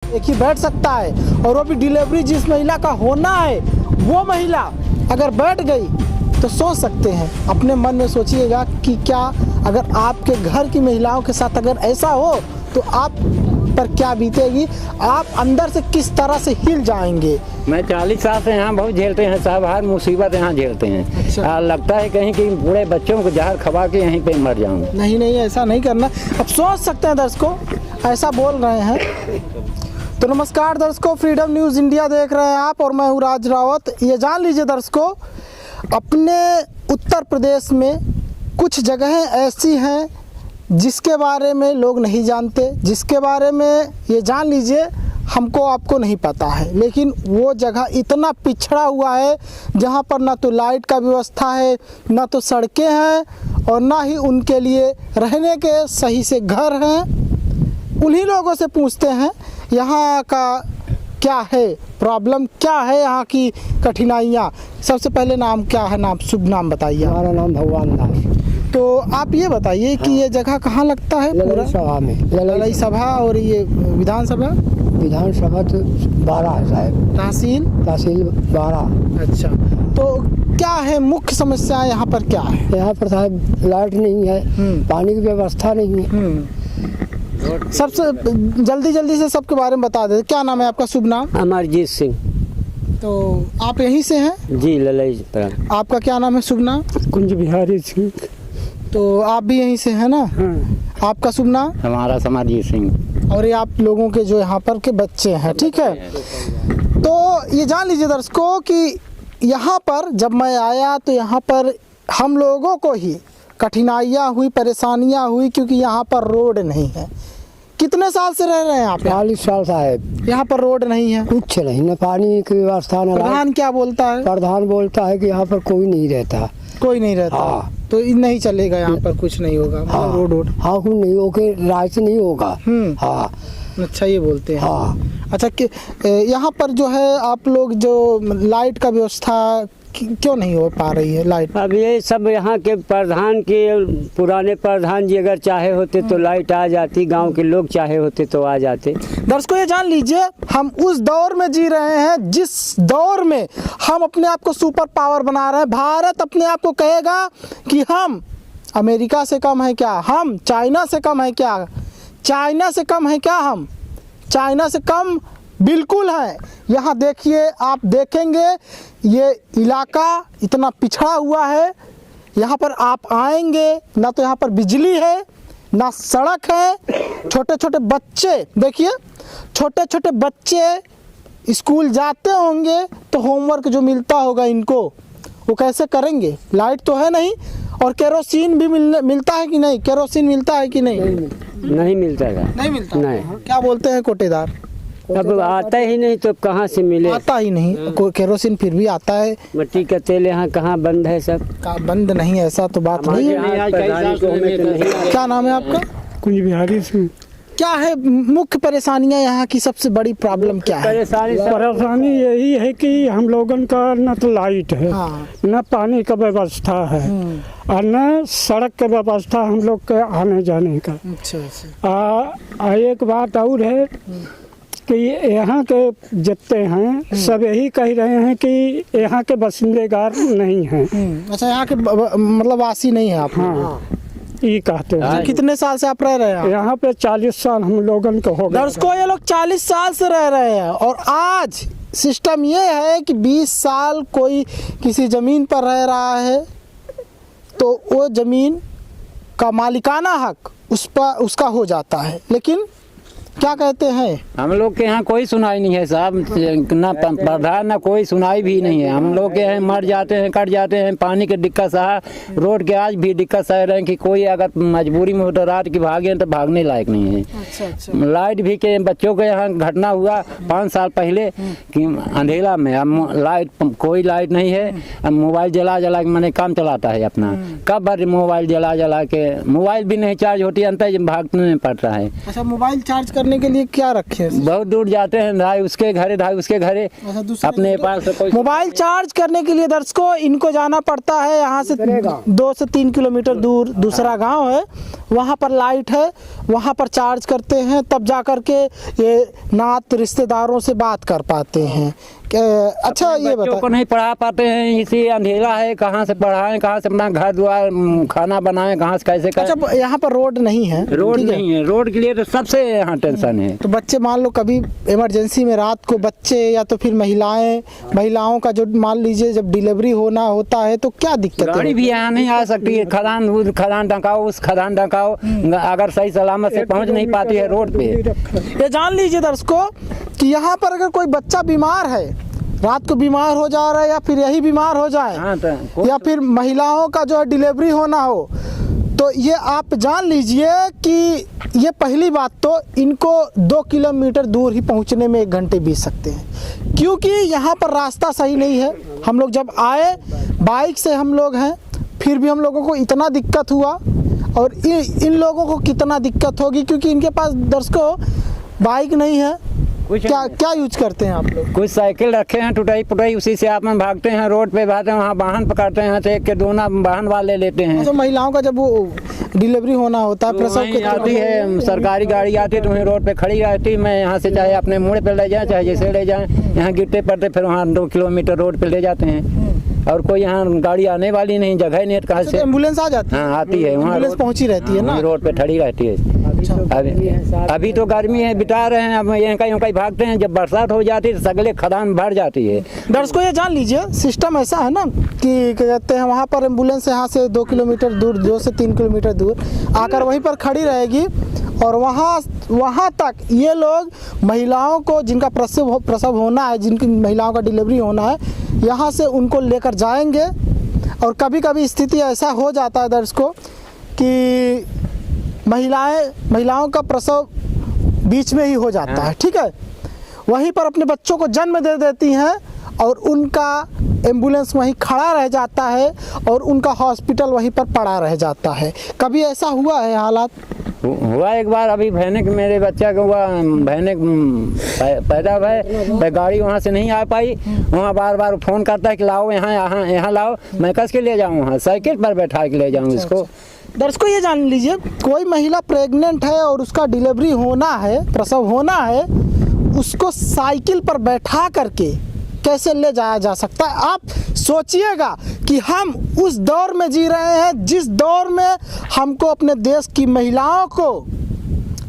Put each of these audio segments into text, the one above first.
एक ही बैठ सकता है, और वो भी डिलीवरी जिस महिला का होना है वो महिला अगर बैठ गई तो सोच सकते हैं, अपने मन में सोचिएगा कि क्या अगर आपके घर की महिलाओं के साथ अगर ऐसा हो तो आप पर क्या बीतेगी, आप अंदर से किस तरह से हिल जाएंगे। मैं 40 साल से यहाँ बहुत झेलते हैं साहब, हर मुसीबत यहाँ झेलते हैं। अच्छा। लगता है कहीं कि बूढ़े बच्चों को जहर खवा के यहीं पे मर जाऊँ। नहीं ऐसा नहीं करना। अब सोच सकते हैं दर्शकों ऐसा बोल रहे हैं। तो नमस्कार दर्शकों, फ्रीडम न्यूज़ इंडिया देख रहे हैं आप और मैं हूँ राज रावत। ये जान लीजिए दर्शकों, अपने उत्तर प्रदेश में कुछ जगहें ऐसी हैं जिसके बारे में लोग नहीं जानते, जिसके बारे में ये जान लीजिए हमको आपको नहीं पता है, लेकिन वो जगह इतना पिछड़ा हुआ है जहाँ पर ना तो लाइट का व्यवस्था है, ना तो सड़कें हैं, और ना ही उनके लिए रहने के सही से घर हैं। उन्हीं लोगों से पूछते हैं यहाँ का क्या है प्रॉब्लम, क्या है यहाँ की कठिनाइयाँ। सबसे पहले नाम क्या है, नाम शुभ नाम बताइए। हमारा नाम भगवान दास। तो आप ये बताइए कि ये जगह कहाँ लगता है? ललई सभा में। ललई सभा, और ये विधानसभा? विधानसभा तो 12 है साहब। तहसील 12। अच्छा, तो क्या है मुख्य समस्या यहाँ पर, क्या है? यहाँ पर साहब लाइट नहीं है, पानी की व्यवस्था नहीं है। सबसे जल्दी से सबके बारे में बता देते। क्या नाम है आपका? शुभ नाम? अमरजीत सिंह। तो आप यहीं से हैं? जी ललई पर। आपका क्या नाम है? शुभ नाम? कुंज बिहारी सिंह। तो आप भी यहीं से हैं ना? आपका शुभ नाम? हमारा समरजीत सिंह। और ये आप लोगों के जो यहाँ पर के बच्चे हैं, ठीक है। तो ये जान लीजिए दर्शकों कि यहाँ पर जब मैं आया तो यहाँ पर हम लोगों को ही कठिनाइयाँ हुई, परेशानियाँ हुई, क्योंकि यहाँ पर रोड नहीं है। कितने साल से रह रहे हैं आप? 40 साल साहब। यहाँ पर रोड नहीं है, कुछ नहीं, न पानी की व्यवस्था न। प्रधान क्या बोलता है? प्रधान बोलता है कि यहाँ पर कोई नहीं रहता। कोई नहीं रहता। हाँ। तो नहीं चलेगा यहाँ पर, कुछ नहीं होगा, मतलब रोड हाँ नहीं होके राज नहीं होगा। हाँ। अच्छा, ये बोलते हैं। हाँ। अच्छा, कि यहाँ पर जो है आप लोग जो लाइट का व्यवस्था क्यों नहीं हो पा रही है लाइट? अब ये सब यहाँ के प्रधान के, पुराने प्रधान जी अगर चाहे होते तो लाइट आ जाती, गांव के लोग चाहे होते तो आ जाते। दर्शकों ये जान लीजिए, हम उस दौर में जी रहे हैं जिस दौर में हम अपने आप को सुपर पावर बना रहे हैं। भारत अपने आप को कहेगा कि हम अमेरिका से कम है क्या, हम चाइना से कम है क्या, चाइना से कम है क्या, हम चाइना से कम बिल्कुल है। यहाँ देखिए, आप देखेंगे ये इलाका इतना पिछड़ा हुआ है। यहाँ पर आप आएंगे ना तो यहाँ पर बिजली है, ना सड़क है। छोटे छोटे बच्चे देखिए, छोटे छोटे बच्चे स्कूल जाते होंगे तो होमवर्क जो मिलता होगा इनको, वो कैसे करेंगे? लाइट तो है नहीं, और केरोसिन भी मिलता है कि नहीं? केरोसिन मिलता है कि नहीं? नहीं मिलता है। नहीं मिलता। नहीं। क्या बोलते हैं कोटेदार? अब आता ही नहीं तो कहाँ से मिले? आता ही नहीं। केरोसिन फिर भी आता है। मिट्टी का तेल यहाँ कहाँ बंद है सब? का बंद नहीं, ऐसा तो बात नहीं है। क्या नाम है आपका? कुंज बिहारी सिंह। क्या है मुख्य परेशानियाँ यहाँ की? सबसे बड़ी प्रॉब्लम क्या है? परेशानी यही है कि हम लोगन का न तो लाइट है, हाँ। न पानी का व्यवस्था है, और न सड़क का व्यवस्था हम लोग के आने जाने का। अच्छा। एक बात और है कि यहाँ के जितने हैं सब यही कह रहे हैं कि यहाँ के बासिंदेगार नहीं हैं। अच्छा, यहाँ के मतलब वासी नहीं है आप? हाँ, ये कहते हैं। कितने साल से आप रह रहे हैं यहाँ पे? 40 साल हम लोगन को हो गए। दर्शकों ये लोग 40 साल से रह रहे हैं, और आज सिस्टम ये है कि 20 साल कोई किसी ज़मीन पर रह रहा है तो वो ज़मीन का मालिकाना हक उस पर उसका हो जाता है। लेकिन क्या कहते हैं, हम लोग के यहाँ कोई सुनाई नहीं है साहब, ना प्रधान ना कोई सुनाई भी नहीं है। हम लोग के यहाँ मर जाते हैं, कट जाते हैं, पानी की दिक्कत सहा, रोड के आज भी दिक्कत सह रहे हैं कि कोई अगर मजबूरी में हो तो रात की भागे तो भागने लायक नहीं है। अच्छा। लाइट भी के बच्चों के यहाँ घटना हुआ 5 साल पहले कि अंधेरा में, अब लाइट कोई लाइट नहीं है। अब मोबाइल जला के मैंने काम चलाता है अपना, कब भर मोबाइल जला के मोबाइल भी नहीं चार्ज होती, अंतर भागने में पड़ रहा है। अच्छा, मोबाइल चार्ज करने के लिए क्या रखे हैं? बहुत दूर जाते हैं, धाई उसके घरे धाई उसके घरे, अपने पास से कोई मोबाइल चार्ज करने के लिए दर्शकों इनको जाना पड़ता है, यहाँ से 2 से 3 किलोमीटर दूर दूसरा गांव है, वहाँ पर लाइट है, वहाँ पर चार्ज करते हैं, तब जा कर के ये नात रिश्तेदारों से बात कर पाते हैं। अच्छा ये बच्चों को बता, नहीं पढ़ा पाते हैं, इसी अंधेरा है, कहाँ से पढ़ाएं, कहाँ से अपना घर द्वार खाना बनाएं, कहाँ से कैसे करें। अच्छा यहाँ पर रोड नहीं है, रोड ठीक है? नहीं है, रोड के लिए तो सबसे यहाँ टेंशन है। तो बच्चे मान लो कभी इमरजेंसी में रात को बच्चे या तो फिर महिलाओं का जो मान लीजिए जब डिलीवरी होना होता है तो क्या दिक्कत गाड़ी है? भी यहाँ नहीं आ सकती है, खदान डकाओ उस खदान डकाओ, अगर सही सलामत से पहुँच नहीं पाती है रोड पे। ये जान लीजिए दर्शकों कि यहाँ पर अगर कोई बच्चा बीमार है, रात को बीमार हो जा रहा है या फिर यही बीमार हो जाए, हाँ, तो या फिर महिलाओं का जो है डिलीवरी होना हो, तो ये आप जान लीजिए कि ये पहली बात तो इनको 2 किलोमीटर दूर ही पहुंचने में 1 घंटे बीत सकते हैं, क्योंकि यहाँ पर रास्ता सही नहीं है। हम लोग जब आए बाइक से हम लोग हैं, फिर भी हम लोगों को इतना दिक्कत हुआ, और इन लोगों को कितना दिक्कत होगी, क्योंकि इनके पास दर्शकों बाइक नहीं है। क्या यूज करते हैं आप लोग? कुछ साइकिल रखे हैं टुटाई पुटाई, उसी से आप भागते हैं, रोड पे भागते हैं, वहाँ वाहन पकड़ते हैं, तो एक के दोना वाहन वाले लेते हैं। तो महिलाओं का जब वो डिलीवरी होना होता है, तो प्रसव वहीं आती है सरकारी गाड़ी आती है, तो वहीं रोड पे खड़ी रहती, मैं यहाँ से चाहे अपने मुड़ पे ले जाए चाहे जैसे ले जाए, यहाँ गिरते पड़ते फिर वहाँ 2 किलोमीटर रोड पे ले जाते हैं, और कोई यहाँ गाड़ी आने वाली नहीं, जगह नहीं है कहाँ से। एम्बुलेंस आ जाती है? हाँ आती है, वहाँ एम्बुलेंस पहुंची रहती है ना, रोड पे खड़ी रहती है। अभी तो गर्मी है, बिता रहे हैं, अब यहाँ कहीं भागते हैं, जब बरसात हो जाती है तो सगले खदान भर जाती है। दर्शकों ये जान लीजिए सिस्टम ऐसा है ना कि क्या कहते हैं, वहाँ पर एम्बुलेंस यहाँ से 2 किलोमीटर दूर, 2 से 3 किलोमीटर दूर आकर वहीं पर खड़ी रहेगी, और वहाँ तक ये लोग महिलाओं को जिनका प्रसव होना है, जिनकी महिलाओं का डिलीवरी होना है, यहाँ से उनको लेकर जाएंगे। और कभी कभी स्थिति ऐसा हो जाता है दर्शकों कि महिलाओं का प्रसव बीच में ही हो जाता है, ठीक है, वहीं पर अपने बच्चों को जन्म दे देती हैं, और उनका एम्बुलेंस वहीं खड़ा रह जाता है, और उनका हॉस्पिटल वहीं पर पड़ा रह जाता है। कभी ऐसा हुआ है हालात? हुआ एक बार, अभी भैनिक मेरे बच्चा का हुआ, भैनिक पैदा हुआ, गाड़ी वहाँ से नहीं आ पाई, वहाँ बार बार फ़ोन करता है कि लाओ यहाँ लाओ, मैं कस के ले जाऊँ, वहाँ साइकिल पर बैठा के ले जाऊँ इसको। दर्शकों ये जान लीजिए कोई महिला प्रेग्नेंट है और उसका डिलीवरी होना है, प्रसव होना है, उसको साइकिल पर बैठा करके कैसे ले जाया जा सकता है? आप सोचिएगा कि हम उस दौर में जी रहे हैं जिस दौर में हमको अपने देश की महिलाओं को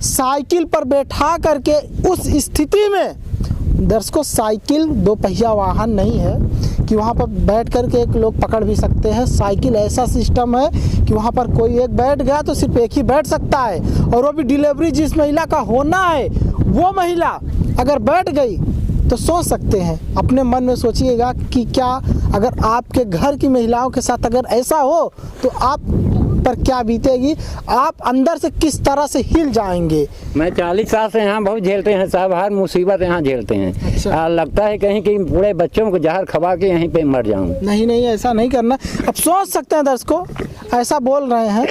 साइकिल पर बैठा करके, उस स्थिति में दर्शकों साइकिल 2 पहिया वाहन नहीं है कि वहाँ पर बैठ करके एक लोग पकड़ भी सकते हैं। साइकिल ऐसा सिस्टम है कि वहाँ पर कोई एक बैठ गया तो सिर्फ एक ही बैठ सकता है, और वो भी डिलीवरी जिस महिला का होना है वो महिला अगर बैठ गई तो सोच सकते हैं, अपने मन में सोचिएगा कि क्या अगर आपके घर की महिलाओं के साथ अगर ऐसा हो तो आप पर क्या बीतेगी, आप अंदर से किस तरह से हिल जाएंगे। मैं 40 साल से यहाँ बहुत झेलते हैं साहब, हर मुसीबत यहाँ झेलते हैं। अच्छा। लगता है कहीं कि पूरे बच्चों को जहर खवा के यहीं पे मर जाऊँ। नहीं ऐसा नहीं करना। अब सोच सकते हैं दर्शकों, ऐसा बोल रहे हैं,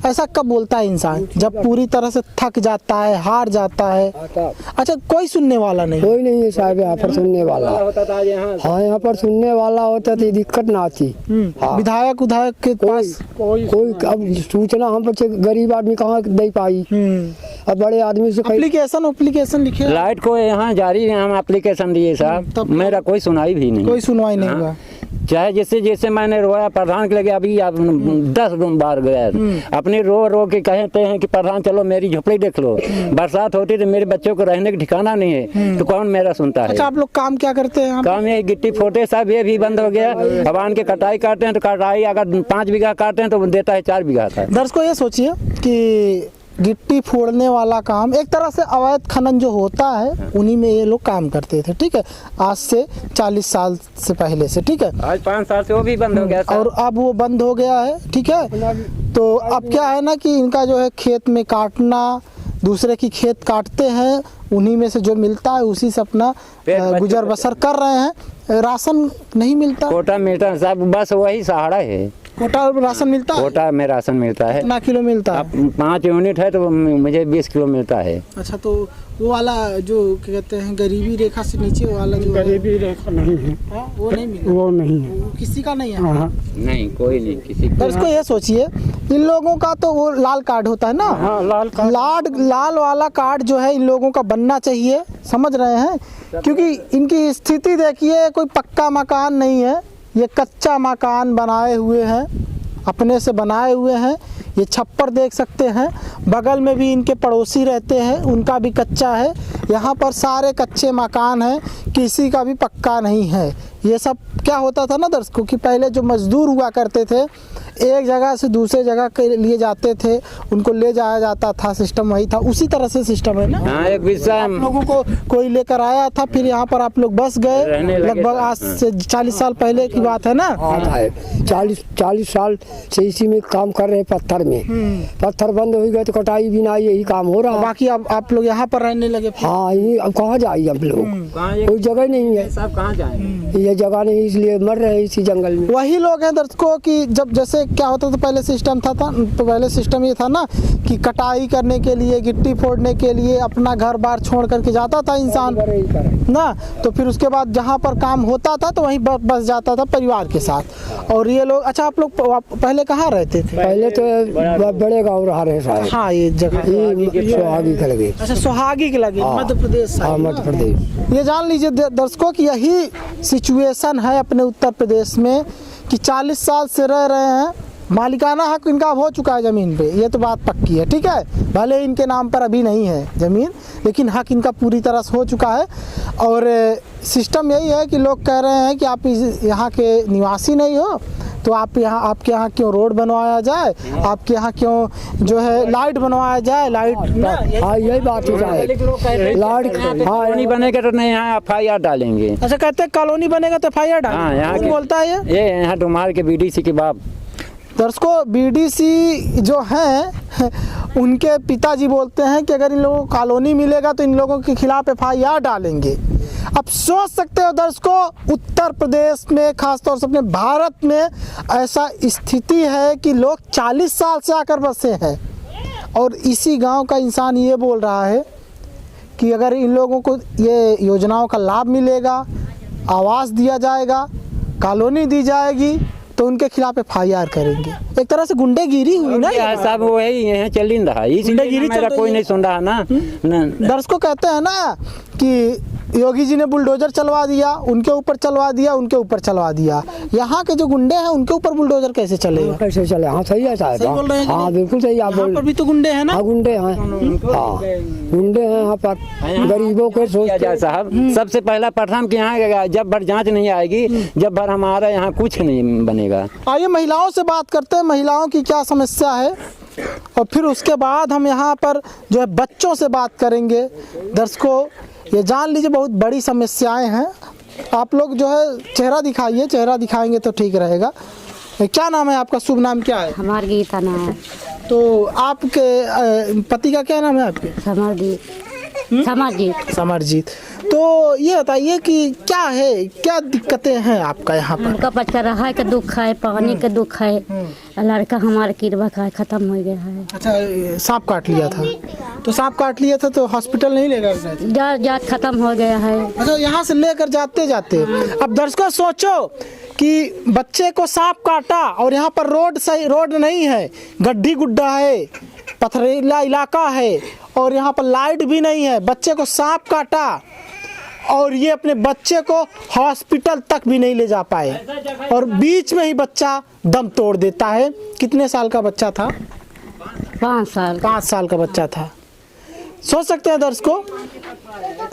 ऐसा कब बोलता है इंसान? जब पूरी तरह से थक जाता है, हार जाता है। अच्छा कोई सुनने वाला नहीं? कोई नहीं है साहब यहाँ पर सुनने वाला। हाँ यहाँ पर सुनने वाला होता तो दिक्कत ना आती। हाँ। विधायक के पास कोई अब सूचना हम बच्चे गरीब आदमी कहाँ दे पाई। अब बड़े आदमी से एप्लीकेशन लिखे, लाइट को यहाँ जारी है, हम एप्लीकेशन दिए साहब, मेरा कोई सुनाई भी नहीं, कोई सुनवाई नहीं हुआ। चाहे जैसे मैंने रोया प्रधान के लगे, अभी 10 बार गया, अपने रो के कहते हैं कि प्रधान चलो मेरी झोपड़ी देख लो, बरसात होती तो मेरे बच्चों को रहने का ठिकाना नहीं है, तो कौन मेरा सुनता है। अच्छा आप लोग काम क्या करते हैं? काम ये गिट्टी फोटे साहब, ये भी बंद हो गया। अबान के कटाई काटते हैं तो कटाई अगर 5 बीघा काटते हैं तो देता है 4 बीघा का। दर्शकों ये सोचिए कि गिट्टी फोड़ने वाला काम एक तरह से अवैध खनन जो होता है उन्हीं में ये लोग काम करते थे, ठीक है, आज से 40 साल से पहले से, ठीक है, आज 5 साल से वो भी बंद हो गया और अब वो बंद हो गया है, ठीक है। तो अब क्या है ना कि इनका जो है खेत में काटना, दूसरे की खेत काटते हैं, उन्हीं में से जो मिलता है उसी से अपना गुजर बसर कर रहे हैं। राशन नहीं मिलता, कोटा मिलता है साहब, बस वही सहारा है। कोटा राशन मिलता है? कोटा में राशन मिलता है। कितना किलो मिलता है? अब 5 यूनिट है तो मुझे 20 किलो मिलता है। अच्छा, तो वो वाला जो क्या कहते हैं गरीबी रेखा से नीचे वाला जो है, गरीबी रेखा नहीं है, हाँ, वो नहीं मिला? वो नहीं है। वो किसी का नहीं है? हाँ नहीं, कोई नहीं, किसी पर इसको ये सोचिए, इन लोगों का तो वो लाल कार्ड होता है ना, हाँ, लाल वाला कार्ड जो है इन लोगों का बनना चाहिए, समझ रहे हैं? क्योंकि इनकी स्थिति देखिए, कोई पक्का मकान नहीं है, ये कच्चा मकान बनाए हुए हैं, अपने से बनाए हुए हैं। ये छप्पर देख सकते हैं, बगल में भी इनके पड़ोसी रहते हैं, उनका भी कच्चा है। यहाँ पर सारे कच्चे मकान हैं, किसी का भी पक्का नहीं है। ये सब क्या होता था ना दर्शकों कि पहले जो मजदूर हुआ करते थे, एक जगह से दूसरे जगह के लिए जाते थे, उनको ले जाया जाता था, सिस्टम वही था, उसी तरह से सिस्टम है ना। हाँ, एक विषय आप लोगों को कोई लेकर आया था, फिर यहाँ पर आप लोग बस गए, रहने लगे। लगभग आज से 40 साल पहले की बात है ना। आता है 40 साल से इसी में काम कर रहे हैं, पत्थर में। पत्थर बंद हो गए तो कटाई बिनाई यही काम हो रहा है। बाकी अब आप लोग यहाँ पर रहने लगे फिर? हाँ, ये अब कहाँ जाइए हम लोग, कोई जगह नहीं है, साहब कहाँ जाएंगे? ये जगह नहीं, इसलिए मर रहे हैं इसी जंगल में। वही लोग हैं दर्शकों कि जब जैसे क्या होता था पहले सिस्टम था तो पहले सिस्टम ये था ना कि कटाई करने के लिए, गिट्टी फोड़ने के लिए अपना घर बार छोड़ करके जाता था इंसान ना, तो फिर उसके बाद जहाँ पर काम होता था तो वहीं बस जाता था परिवार के साथ। और ये लोग, अच्छा आप लोग पहले कहाँ रहते थे? पहले तो बड़े गाँव रहा रहे शायद, हाँ, ये जगह सोहागी के लगे। अच्छा, सोहागी के लगे, हाँ। मध्य प्रदेश हाँ, साइड। मध्य प्रदेश। ये जान लीजिए दर्शकों कि यही सिचुएशन है अपने उत्तर प्रदेश में कि 40 साल से रह रहे हैं, मालिकाना हक इनका हो चुका है ज़मीन पे, ये तो बात पक्की है, ठीक है। भले इनके नाम पर अभी नहीं है ज़मीन, लेकिन हक इनका पूरी तरह से हो चुका है। और सिस्टम यही है कि लोग कह रहे हैं कि आप यहाँ के निवासी नहीं हो, तो आपके यहाँ क्यों रोड बनवाया जाए, आपके यहाँ क्यों जो है लाइट बनवाया जाए, लाइट ना, हाँ, यही बात है। लाइट, हाँ, नहीं बनेगा तो नहीं, यहाँ FIR डालेंगे। अच्छा, कहते हैं कॉलोनी बनेगा तो FIR डाल। हाँ, यहाँ कौन के- बोलता है ये? यहाँ डुमार के BDC के बाप। दर्शकों, BDC जो हैं उनके पिताजी बोलते हैं कि अगर इन लोगों को कॉलोनी मिलेगा तो इन लोगों के खिलाफ FIR डालेंगे। अब सोच सकते हो दर्शकों, उत्तर प्रदेश में, खासतौर से अपने भारत में ऐसा स्थिति है कि लोग 40 साल से आकर बसे हैं, और इसी गांव का इंसान ये बोल रहा है कि अगर इन लोगों को ये योजनाओं का लाभ मिलेगा, आवास दिया जाएगा, कॉलोनी दी जाएगी, तो उनके खिलाफ FIR करेंगे। एक तरह से गुंडेगिरी हुई ना ये। साहब वही यहाँ चल ही रहा है, इसलिए गुंडागिरी चल मेरा रही कोई है। नहीं सुन रहा ना। दर्शकों कहते हैं ना कि योगी जी ने बुलडोजर चलवा दिया, उनके ऊपर चलवा दिया, उनके ऊपर चलवा दिया। यहाँ के जो गुंडे हैं उनके ऊपर बुलडोजर कैसे चलेगा? कैसे चले? हाँ, सही है साहब। सही बोल रहे हैं कि हाँ, नहीं? बिल्कुल सही आप यहाँ बोल पर भी तो गुंडे हैं ना। हाँ, गुंडे हैं। हाँ, गुंडे हैं यहाँ पर, गरीबों के किया जाए सोचते। साहब, सबसे पहला प्रथम कि यहाँ जब भर जांच नहीं आएगी, जब भर हमारा यहाँ कुछ नहीं बनेगा। आइए महिलाओं से बात करते हैं, महिलाओं की क्या समस्या है, और फिर उसके बाद हम यहाँ पर जो है बच्चों से बात करेंगे। दर्शकों, ये जान लीजिए बहुत बड़ी समस्याएं हैं। आप लोग जो है चेहरा दिखाइए, चेहरा दिखाएंगे तो ठीक रहेगा। क्या नाम है आपका? शुभ नाम क्या है? हमार गीता नाम है। तो आपके पति का क्या नाम है आपके? समरजीत। समरजीत। तो ये बताइए कि क्या है, क्या दिक्कतें हैं आपका यहाँ पर? हमका बच्चा रहा के दुख है, पानी के दुख है, लड़का हमारा किरवा का खत्म हो गया है। अच्छा, सांप काट लिया था, तो सांप काट लिया था तो हॉस्पिटल नहीं ले गए? जात खत्म हो गया है। अच्छा, यहाँ से लेकर जाते जाते अब दर्शकों सोचो कि बच्चे को सांप काटा और यहाँ पर रोड नहीं है, गड्ढी गुड्ढा है, पथरीला इलाका है, और यहाँ पर लाइट भी नहीं है। बच्चे को सांप काटा और ये अपने बच्चे को हॉस्पिटल तक भी नहीं ले जा पाए, और बीच में ही बच्चा दम तोड़ देता है। कितने साल का बच्चा था? 5 साल। 5 साल का बच्चा था। सोच सकते हैं दर्शकों,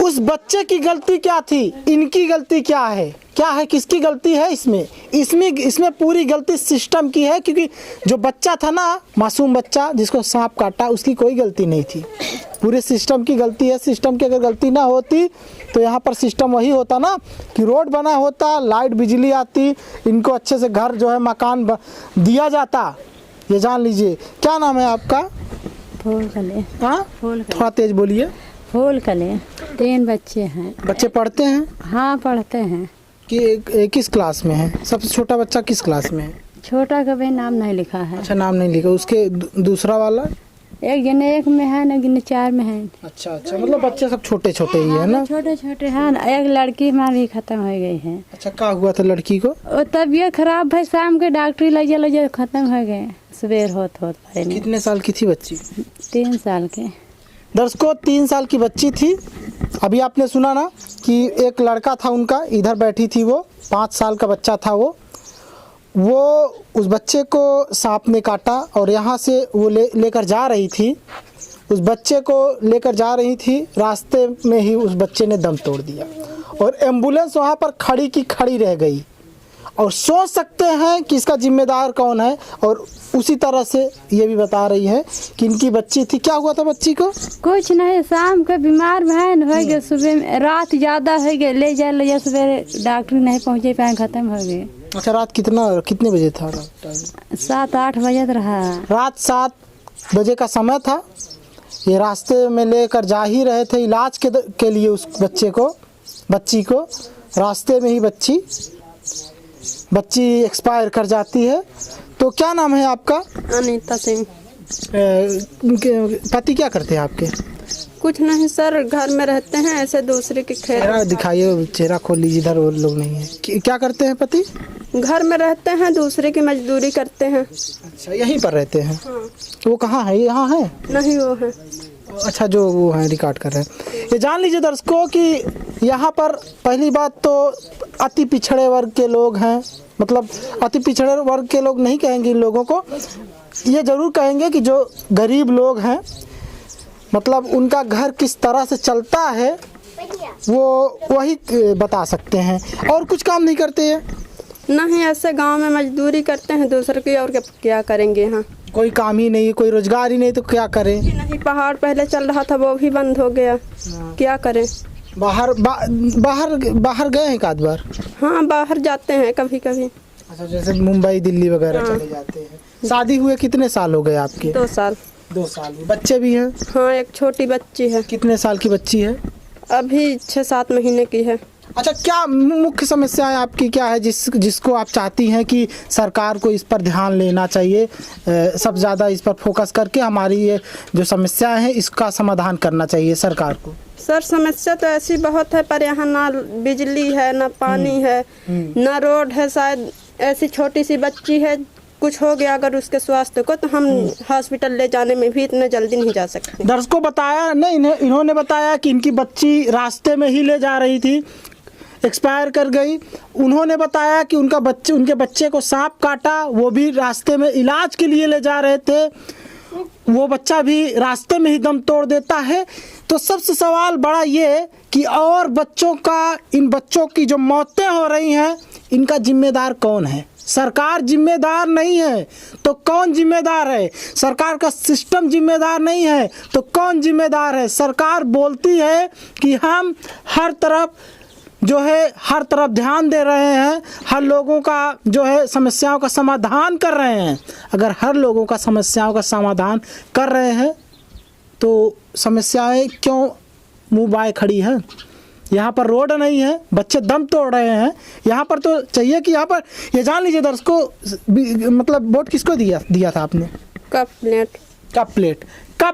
उस बच्चे की गलती क्या थी, इनकी गलती क्या है, किसकी गलती है इसमें पूरी गलती सिस्टम की है। क्योंकि जो बच्चा था ना, मासूम बच्चा जिसको सांप काटा, उसकी कोई गलती नहीं थी, पूरे सिस्टम की गलती है। सिस्टम की अगर गलती ना होती तो यहाँ पर सिस्टम वही होता ना कि रोड बना होता, लाइट बिजली आती, इनको अच्छे से घर जो है मकान दिया जाता। ये जान लीजिए। क्या नाम है आपका? फूल कले। हाँ, थोड़ा तेज बोलिए। फूल कले। 3 बच्चे हैं। बच्चे पढ़ते हैं? हाँ, पढ़ते हैं। कि किस क्लास में है? सबसे छोटा बच्चा किस क्लास में है? छोटा का भी नाम नहीं लिखा है। अच्छा, नाम नहीं लिखा। उसके दूसरा वाला? एक गिने 1 में है ना, गिने 4 में है। अच्छा अच्छा, मतलब बच्चे सब छोटे छोटे ही है ना? छोटे छोटे हैं ना। एक लड़की हमारी खत्म हो गई है। अच्छा, क्या हुआ था लड़की को? वो तबीयत खराब है, शाम के डॉक्टरी ले खत्म हो गए। सवेर होत पाए नहीं। कितने साल की थी बच्ची? 3 साल के। दर्शकों, 3 साल की बच्ची थी। अभी आपने सुना ना कि एक लड़का था उनका, इधर बैठी थी वो, 5 साल का बच्चा था वो उस बच्चे को सांप ने काटा और यहाँ से वो लेकर जा रही थी, उस बच्चे को लेकर जा रही थी, रास्ते में ही उस बच्चे ने दम तोड़ दिया और एम्बुलेंस वहाँ पर खड़ी की खड़ी रह गई। और सोच सकते हैं कि इसका जिम्मेदार कौन है। और उसी तरह से ये भी बता रही है कि इनकी बच्ची थी। क्या हुआ था बच्ची को? कुछ नहीं, शाम के बीमार बहन हो गए, सुबह में रात ज़्यादा हो गए, ले जा सवेरे डॉक्टर नहीं पहुँचे पाए, खत्म हो गए। अच्छा, रात कितने बजे था? 7-8 बजे रहा। रात 7 बजे का समय था। ये रास्ते में लेकर जा ही रहे थे इलाज के लिए उस बच्ची को। रास्ते में ही बच्ची एक्सपायर कर जाती है। तो क्या नाम है आपका? अनीता सिंह। पति क्या करते हैं आपके? कुछ नहीं सर, घर में रहते हैं, ऐसे दूसरे के खेत। चेहरा दिखाइए, चेहरा खोल लीजिए, इधर वो लोग नहीं है। क्या करते हैं पति? घर में रहते हैं, दूसरे की मजदूरी करते हैं। अच्छा, यहीं पर रहते हैं? हाँ। वो कहाँ है? यहाँ है? नहीं, वो है। अच्छा, जो वो है रिकॉर्ड कर रहे हैं। ये जान लीजिए दर्शकों कि यहाँ पर पहली बात तो अति पिछड़े वर्ग के लोग हैं। मतलब अति पिछड़े वर्ग के लोग नहीं कहेंगे इन लोगों को, ये ज़रूर कहेंगे कि जो गरीब लोग हैं, मतलब उनका घर किस तरह से चलता है वो वही बता सकते हैं। और कुछ काम नहीं करते हैं? नहीं, ऐसे गांव में मजदूरी करते हैं दूसरे की, और क्या करेंगे यहाँ? कोई काम ही नहीं, कोई रोजगार ही नहीं, तो क्या करें? नहीं, पहाड़ पहले चल रहा था, वो भी बंद हो गया, क्या करें? बाहर गए हैं एक आध बार? हाँ, बाहर जाते हैं कभी कभी। अच्छा, जैसे मुंबई दिल्ली वगैरह चले जाते हैं। शादी हुए कितने साल हो गए आपके? 2 साल। 2 साल। बच्चे भी हैं? हाँ, एक छोटी बच्ची है। कितने साल की बच्ची है? अभी 6-7 महीने की है। अच्छा, क्या मुख्य समस्याएं आपकी क्या है जिसको आप चाहती हैं कि सरकार को इस पर ध्यान लेना चाहिए, सब ज़्यादा इस पर फोकस करके हमारी ये जो समस्याएं हैं इसका समाधान करना चाहिए सरकार को? सर, समस्या तो ऐसी बहुत है, पर यहाँ ना बिजली है, ना पानी है, ना रोड है। शायद ऐसी छोटी सी बच्ची है, कुछ हो गया अगर उसके स्वास्थ्य को, तो हम हॉस्पिटल ले जाने में भी इतने जल्दी नहीं जा सकते। दर्शकों बताया नहीं, इन्होंने बताया कि इनकी बच्ची रास्ते में ही ले जा रही थी, एक्सपायर कर गई। उन्होंने बताया कि उनके बच्चे को सांप काटा, वो भी रास्ते में इलाज के लिए ले जा रहे थे, वो बच्चा भी रास्ते में ही दम तोड़ देता है। तो सबसे सवाल बड़ा ये कि और इन बच्चों की जो मौतें हो रही हैं, इनका जिम्मेदार कौन है? सरकार जिम्मेदार नहीं है तो कौन जिम्मेदार है? सरकार का सिस्टम जिम्मेदार नहीं है तो कौन जिम्मेदार है? सरकार बोलती है कि हम हर तरफ ध्यान दे रहे हैं, हर लोगों का जो है समस्याओं का समाधान कर रहे हैं। अगर हर लोगों का समस्याओं का समाधान कर रहे हैं तो समस्याएं क्यों मुँह बाए खड़ी हैं? यहाँ पर रोड नहीं है, बच्चे दम तोड़ रहे हैं। यहाँ पर तो चाहिए कि यहाँ पर ये जान लीजिए दर्शकों, मतलब वोट किसको दिया था आपने? कप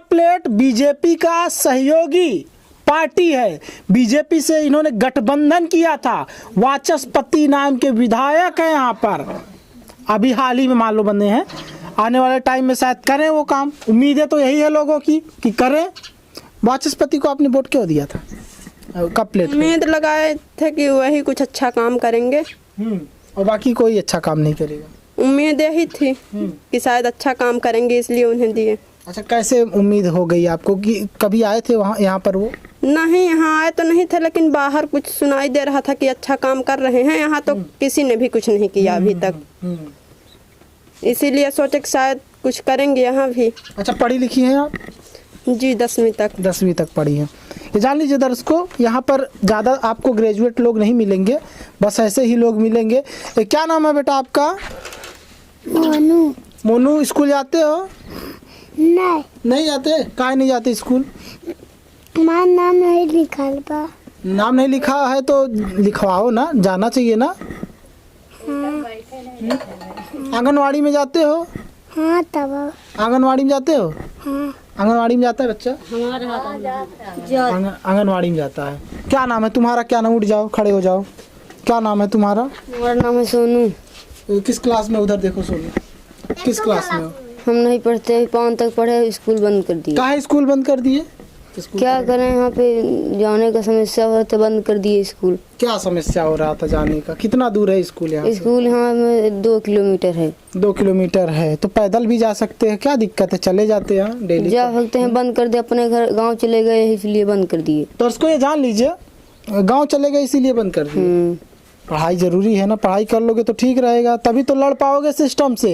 प्लेट बीजेपी का सहयोगी पार्टी है। बीजेपी से इन्होंने गठबंधन किया था। वाचस्पति नाम के विधायक हैं यहाँ पर, अभी हाल ही में मान लो बने हैं। आने वाले टाइम में शायद करें वो काम। उम्मीदें तो यही है लोगों की कि करें। वाचस्पति को आपने वोट क्यों दिया था? कप प्लेट उम्मीद लगाए थे कि वही कुछ अच्छा काम करेंगे, और बाकी कोई अच्छा काम नहीं करेगा। उम्मीद यही थी कि शायद अच्छा काम करेंगे, इसलिए उन्हें दिए। अच्छा, कैसे उम्मीद हो गई आपको कि कभी आए थे वहाँ यहाँ पर? वो नहीं, यहाँ आए तो नहीं थे, लेकिन बाहर कुछ सुनाई दे रहा था कि अच्छा काम कर रहे हैं। यहाँ तो किसी ने भी कुछ नहीं किया अभी तक, इसीलिए सोचे कि शायद कुछ करेंगे यहाँ भी। अच्छा, पढ़ी लिखी हैं आप? जी, 10वीं तक पढ़ी हैं। ये जान लीजिए दर्शकों, यहाँ पर ज़्यादा आपको ग्रेजुएट लोग नहीं मिलेंगे, बस ऐसे ही लोग मिलेंगे। क्या नाम है बेटा आपका? मोनू। स्कूल जाते हो? नहीं जाते? काहे नहीं जाते स्कूल? हमारा नाम नहीं लिखा बा। नाम नहीं लिखा है तो लिखवाओ ना, जाना चाहिए ना। आंगनवाड़ी में जाते हो? हाँ तब आंगनवाड़ी में जाते हो? हाँ आंगनवाड़ी में जाता है बच्चा? आंगनवाड़ी में जाता है। क्या नाम है तुम्हारा? क्या नाम? उठ जाओ, खड़े हो जाओ। क्या नाम है तुम्हारा? हमारा नाम है सोनू। किस क्लास में? उधर देखो सोनू, किस क्लास में हो? हम नहीं पढ़ते, 5 तक पढ़े, स्कूल बंद कर दिए। काहे स्कूल बंद कर दिए? क्या करें, यहाँ पे जाने का समस्या हो तो बंद कर दिए स्कूल। क्या समस्या हो रहा था जाने का? कितना दूर है स्कूल यहाँ से? स्कूल यहाँ में 2 किलोमीटर है। 2 किलोमीटर है तो पैदल भी जा सकते हैं, क्या दिक्कत है? चले जाते हैं डेली। जा सकते हैं, बंद कर दिए, अपने घर गांव चले गए इसलिए बंद कर दिए। तो उसको ये जान लीजिए, गांव चले गए इसीलिए बंद कर दिए। पढ़ाई जरूरी है ना, पढ़ाई कर लोगे तो ठीक रहेगा, तभी तो लड़ पाओगे सिस्टम से।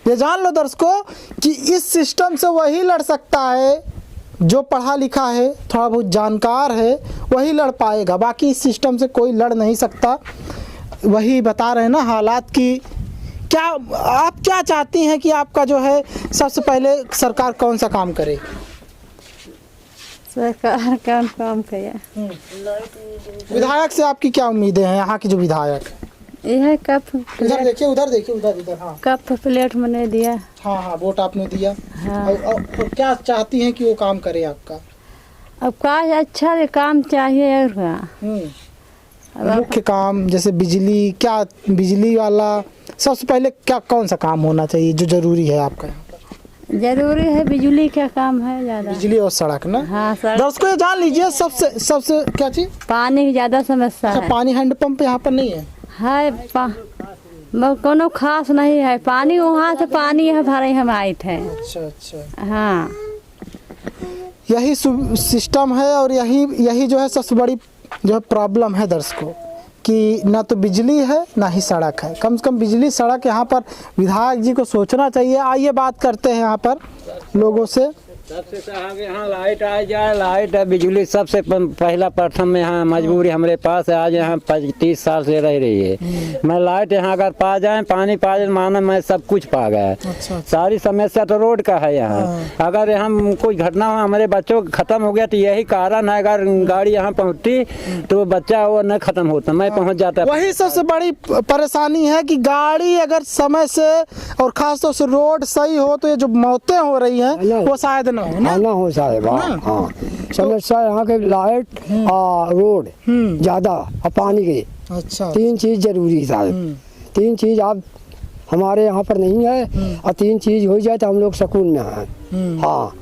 ये जान लो दर्शकों कि इस सिस्टम से वही लड़ सकता है जो पढ़ा लिखा है, थोड़ा बहुत जानकार है, वही लड़ पाएगा। बाकी इस सिस्टम से कोई लड़ नहीं सकता। वही बता रहे हैं ना हालात की। क्या आप क्या चाहती हैं कि आपका जो है सबसे पहले सरकार कौन सा काम करे? सरकार कौन काम करे? विधायक से आपकी क्या उम्मीदें हैं? यहाँ के जो विधायक, यह कप इधर देखिए, उधर देखिए, उधर इधर। हाँ कप प्लेट मैंने दिया। हाँ हाँ, वोट आपने दिया। हाँ। और क्या चाहती हैं कि वो काम करे आपका? अब का अच्छा काम चाहिए और क्या? मुख्य काम जैसे बिजली, क्या बिजली वाला सबसे पहले क्या कौन सा काम होना चाहिए जो जरूरी है आपका यहाँ पर? जरूरी है, बिजली का काम है ज्यादा। बिजली और सड़क ना। हाँ सर, दर्शकों ये जान लीजिए सबसे क्या चीज? पानी की ज्यादा समस्या है। पानी हैंडपंप यहाँ पर नहीं है? कोनो खास नहीं है पानी, वहाँ से पानी यहाँ भरे हम आए थे। अच्छा अच्छा, हाँ यही सिस्टम है और यही जो है सबसे बड़ी जो है प्रॉब्लम है दर्शकों कि ना तो बिजली है ना ही सड़क है। कम से कम बिजली सड़क यहाँ पर विधायक जी को सोचना चाहिए। आइए बात करते हैं यहाँ पर लोगों से। सबसे साहब यहाँ लाइट आ जाए, लाइट है, बिजली सबसे पहला प्रथम में यहाँ मजबूरी हमारे पास है। आज यहाँ 30 साल से रह रही है। मैं लाइट यहाँ अगर पा जाए, पानी पा जाए, मानो मैं सब कुछ पा गया। अच्छा। सारी समस्या तो रोड का है यहाँ। अगर यहाँ कोई घटना हो हमारे बच्चों का खत्म हो गया तो यही कारण है। अगर गाड़ी यहाँ पहुँचती तो बच्चा वो न खत्म होता, मैं पहुँच जाता। वही सबसे बड़ी परेशानी है कि गाड़ी अगर समय से और खासतौर से रोड सही हो तो ये जो मौतें हो रही हैं वो शायद ना हो साहेब। हाँ, समस्या यहाँ के लाइट रोड ज्यादा और पानी के। अच्छा, 3 चीज जरूरी है साहब। 3 चीज आप हमारे यहाँ पर नहीं है और 3 चीज हो जाए तो हम लोग सुकून में हैं। हाँ,